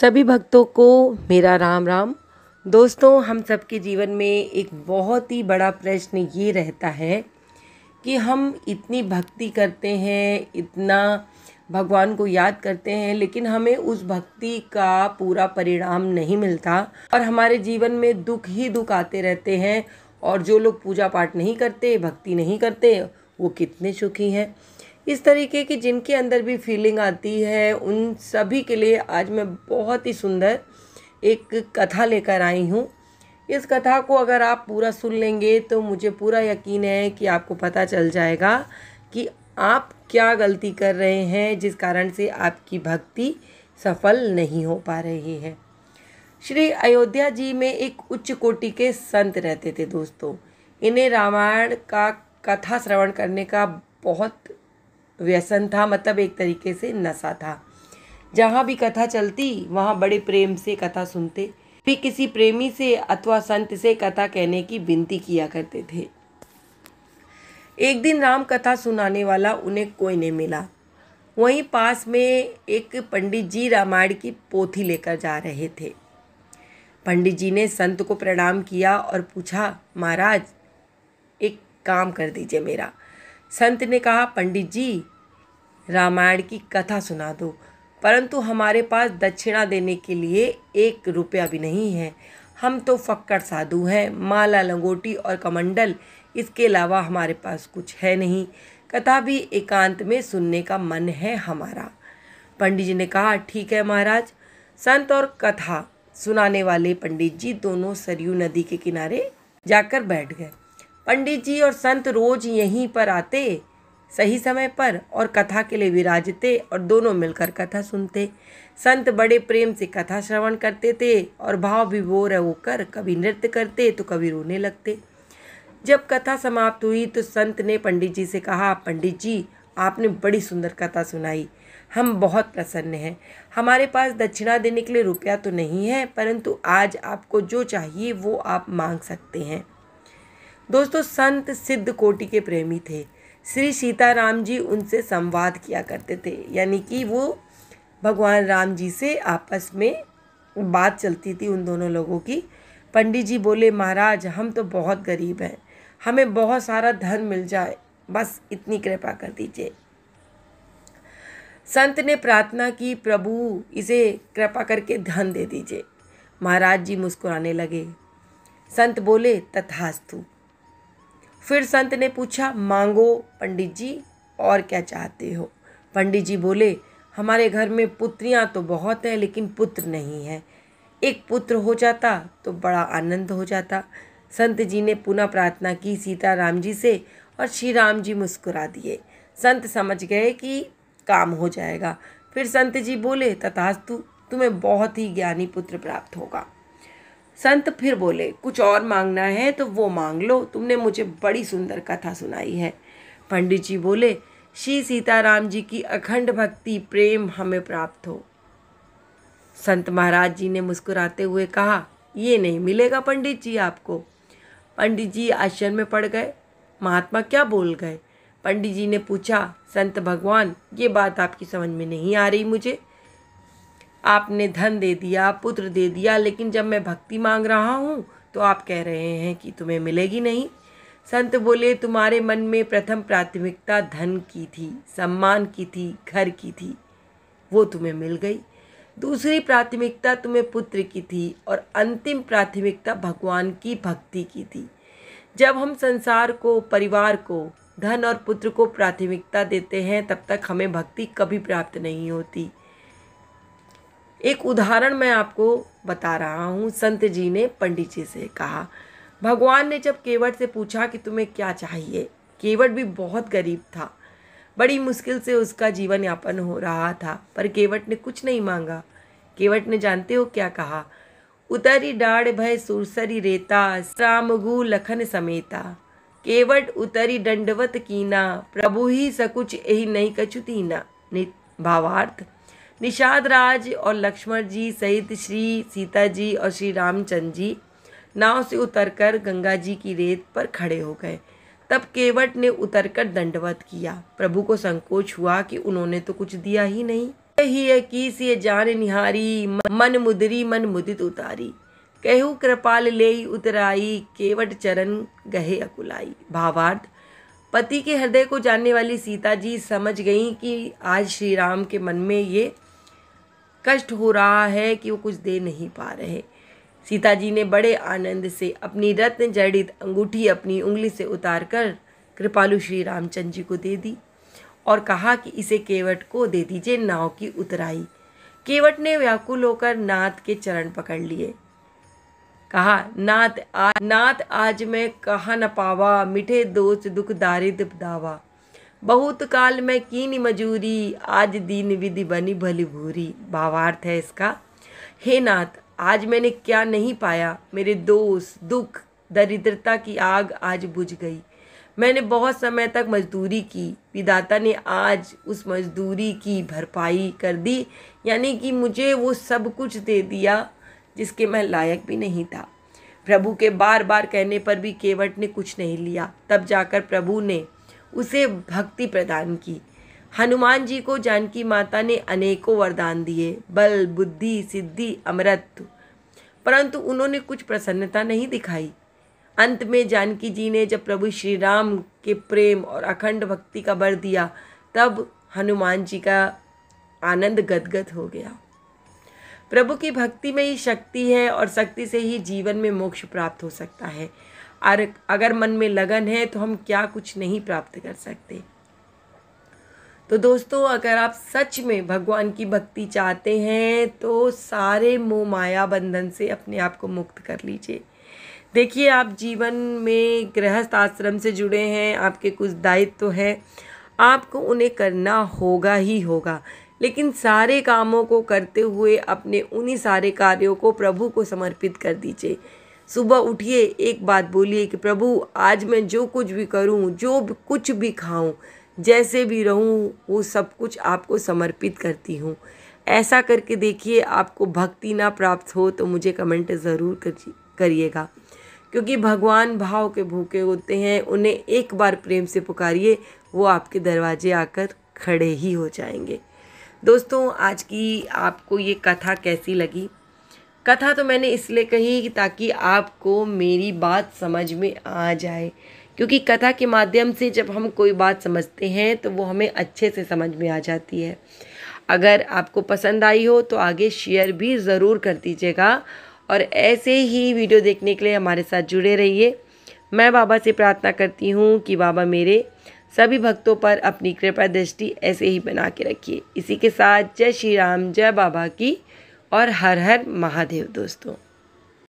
सभी भक्तों को मेरा राम राम। दोस्तों, हम सबके जीवन में एक बहुत ही बड़ा प्रश्न ये रहता है कि हम इतनी भक्ति करते हैं, इतना भगवान को याद करते हैं, लेकिन हमें उस भक्ति का पूरा परिणाम नहीं मिलता और हमारे जीवन में दुख ही दुख आते रहते हैं। और जो लोग पूजा पाठ नहीं करते, भक्ति नहीं करते, वो कितने सुखी हैं। इस तरीके की जिनके अंदर भी फीलिंग आती है, उन सभी के लिए आज मैं बहुत ही सुंदर एक कथा लेकर आई हूँ। इस कथा को अगर आप पूरा सुन लेंगे तो मुझे पूरा यकीन है कि आपको पता चल जाएगा कि आप क्या गलती कर रहे हैं जिस कारण से आपकी भक्ति सफल नहीं हो पा रही है। श्री अयोध्या जी में एक उच्च कोटि के संत रहते थे दोस्तों। इन्हें रामायण का कथा श्रवण करने का बहुत व्यसन था, मतलब एक तरीके से नशा था। जहाँ भी कथा चलती वहाँ बड़े प्रेम से कथा सुनते, भी किसी प्रेमी से अथवा संत से कथा कहने की विनती किया करते थे। एक दिन राम कथा सुनाने वाला उन्हें कोई नहीं मिला। वहीं पास में एक पंडित जी रामायण की पोथी लेकर जा रहे थे। पंडित जी ने संत को प्रणाम किया और पूछा, महाराज एक काम कर दीजिए मेरा। संत ने कहा, पंडित जी रामायण की कथा सुना दो, परंतु हमारे पास दक्षिणा देने के लिए 1 रुपया भी नहीं है। हम तो फक्कड़ साधु हैं, माला लंगोटी और कमंडल, इसके अलावा हमारे पास कुछ है नहीं। कथा भी एकांत में सुनने का मन है हमारा। पंडित जी ने कहा, ठीक है महाराज। संत और कथा सुनाने वाले पंडित जी दोनों सरयू नदी के किनारे जाकर बैठ गए। पंडित जी और संत रोज यहीं पर आते सही समय पर और कथा के लिए विराजते और दोनों मिलकर कथा सुनते। संत बड़े प्रेम से कथा श्रवण करते थे और भाव विभोर होकर कभी नृत्य करते तो कभी रोने लगते। जब कथा समाप्त हुई तो संत ने पंडित जी से कहा, पंडित जी आपने बड़ी सुंदर कथा सुनाई, हम बहुत प्रसन्न हैं। हमारे पास दक्षिणा देने के लिए रुपया तो नहीं है, परंतु आज आपको जो चाहिए वो आप मांग सकते हैं। दोस्तों, संत सिद्ध कोटि के प्रेमी थे। श्री सीताराम जी उनसे संवाद किया करते थे, यानी कि वो भगवान राम जी से आपस में बात चलती थी उन दोनों लोगों की। पंडित जी बोले, महाराज हम तो बहुत गरीब हैं, हमें बहुत सारा धन मिल जाए, बस इतनी कृपा कर दीजिए। संत ने प्रार्थना की, प्रभु इसे कृपा करके धन दे दीजिए। महाराज जी मुस्कुराने लगे। संत बोले, तथास्तु। फिर संत ने पूछा, मांगो पंडित जी, और क्या चाहते हो? पंडित जी बोले, हमारे घर में पुत्रियां तो बहुत हैं, लेकिन पुत्र नहीं है। एक पुत्र हो जाता तो बड़ा आनंद हो जाता। संत जी ने पुनः प्रार्थना की सीताराम जी से और श्री राम जी मुस्कुरा दिए। संत समझ गए कि काम हो जाएगा। फिर संत जी बोले, तथास्तु, तुम्हें बहुत ही ज्ञानी पुत्र प्राप्त होगा। संत फिर बोले, कुछ और मांगना है तो वो मांग लो, तुमने मुझे बड़ी सुंदर कथा सुनाई है। पंडित जी बोले, श्री सीताराम जी की अखंड भक्ति प्रेम हमें प्राप्त हो। संत महाराज जी ने मुस्कुराते हुए कहा, ये नहीं मिलेगा पंडित जी आपको। पंडित जी आश्चर्य में पड़ गए। महात्मा क्या बोल गए? पंडित जी ने पूछा, संत भगवान ये बात आपकी समझ में नहीं आ रही मुझे। आपने धन दे दिया, पुत्र दे दिया, लेकिन जब मैं भक्ति मांग रहा हूँ तो आप कह रहे हैं कि तुम्हें मिलेगी नहीं। संत बोले, तुम्हारे मन में प्रथम प्राथमिकता धन की थी, सम्मान की थी, घर की थी, वो तुम्हें मिल गई। दूसरी प्राथमिकता तुम्हें पुत्र की थी और अंतिम प्राथमिकता भगवान की भक्ति की थी। जब हम संसार को, परिवार को, धन और पुत्र को प्राथमिकता देते हैं तब तक हमें भक्ति कभी प्राप्त नहीं होती। एक उदाहरण मैं आपको बता रहा हूँ। संत जी ने पंडित जी से कहा, भगवान ने जब केवट से पूछा कि तुम्हें क्या चाहिए, केवट भी बहुत गरीब था, बड़ी मुश्किल से उसका जीवन यापन हो रहा था, पर केवट ने कुछ नहीं मांगा। केवट ने जानते हो क्या कहा? उतरी डाढ़ भय सुरसरी रेता, रामगु लखन समेता। केवट उतरी दंडवत कीना, प्रभु ही सकुच एहि नहीं कछु दीना। भावार्थ, निषाद राज और लक्ष्मण जी सहित श्री सीता जी और श्री रामचंद्र जी नाव से उतरकर गंगा जी की रेत पर खड़े हो गए। तब केवट ने उतरकर दंडवत किया। प्रभु को संकोच हुआ कि उन्होंने तो कुछ दिया ही नहीं। ही कीस ये जान निहारी, मन मुदरी मन मुदित उतारी, कहू कृपाल लेई उतराई, केवट चरण गहे अकुलाई। भावार्थ, पति के हृदय को जानने वाली सीता जी समझ गईं कि आज श्री राम के मन में ये कष्ट हो रहा है कि वो कुछ दे नहीं पा रहे। सीता जी ने बड़े आनंद से अपनी रत्न जड़ित अंगूठी अपनी उंगली से उतारकर कृपालु श्री रामचंद्र जी को दे दी और कहा कि इसे केवट को दे दीजिए, नाव की उतराई। केवट ने व्याकुल होकर नाथ के चरण पकड़ लिए, कहा, नाथ आज मैं कहा न पावा, मिठे दोष दुख दारिद्र दावा, बहुत काल मैं कीनी मजूरी, आज दीन विधि बनी भली भूरी। भावार्थ है इसका, हे नाथ, आज मैंने क्या नहीं पाया, मेरे दोष दुख दरिद्रता की आग आज बुझ गई। मैंने बहुत समय तक मजदूरी की, विधाता ने आज उस मजदूरी की भरपाई कर दी, यानी कि मुझे वो सब कुछ दे दिया जिसके मैं लायक भी नहीं था। प्रभु के बार बार कहने पर भी केवट ने कुछ नहीं लिया। तब जाकर प्रभु ने उसे भक्ति प्रदान की। हनुमान जी को जानकी माता ने अनेकों वरदान दिए, बल बुद्धि सिद्धि अमरत्व, परंतु उन्होंने कुछ प्रसन्नता नहीं दिखाई। अंत में जानकी जी ने जब प्रभु श्री राम के प्रेम और अखंड भक्ति का वर दिया, तब हनुमान जी का आनंद गदगद हो गया। प्रभु की भक्ति में ही शक्ति है और शक्ति से ही जीवन में मोक्ष प्राप्त हो सकता है। और अगर मन में लगन है तो हम क्या कुछ नहीं प्राप्त कर सकते। तो दोस्तों, अगर आप सच में भगवान की भक्ति चाहते हैं तो सारे मोह माया बंधन से अपने आप को मुक्त कर लीजिए। देखिए, आप जीवन में गृहस्थ आश्रम से जुड़े हैं, आपके कुछ दायित्व है, आपको उन्हें करना होगा ही होगा, लेकिन सारे कामों को करते हुए अपने उन्हीं सारे कार्यों को प्रभु को समर्पित कर दीजिए। सुबह उठिए, एक बात बोलिए कि प्रभु, आज मैं जो कुछ भी करूं, जो कुछ भी खाऊं, जैसे भी रहूं, वो सब कुछ आपको समर्पित करती हूं। ऐसा करके देखिए, आपको भक्ति ना प्राप्त हो तो मुझे कमेंट ज़रूर करिएगा, क्योंकि भगवान भाव के भूखे होते हैं। उन्हें एक बार प्रेम से पुकारिए, वो आपके दरवाजे आकर खड़े ही हो जाएंगे। दोस्तों, आज की आपको ये कथा कैसी लगी? कथा तो मैंने इसलिए कही ताकि आपको मेरी बात समझ में आ जाए, क्योंकि कथा के माध्यम से जब हम कोई बात समझते हैं तो वो हमें अच्छे से समझ में आ जाती है। अगर आपको पसंद आई हो तो आगे शेयर भी ज़रूर कर दीजिएगा और ऐसे ही वीडियो देखने के लिए हमारे साथ जुड़े रहिए। मैं बाबा से प्रार्थना करती हूँ कि बाबा मेरे सभी भक्तों पर अपनी कृपा दृष्टि ऐसे ही बना के रखिए। इसी के साथ जय श्री राम, जय बाबा की और हर हर महादेव दोस्तों।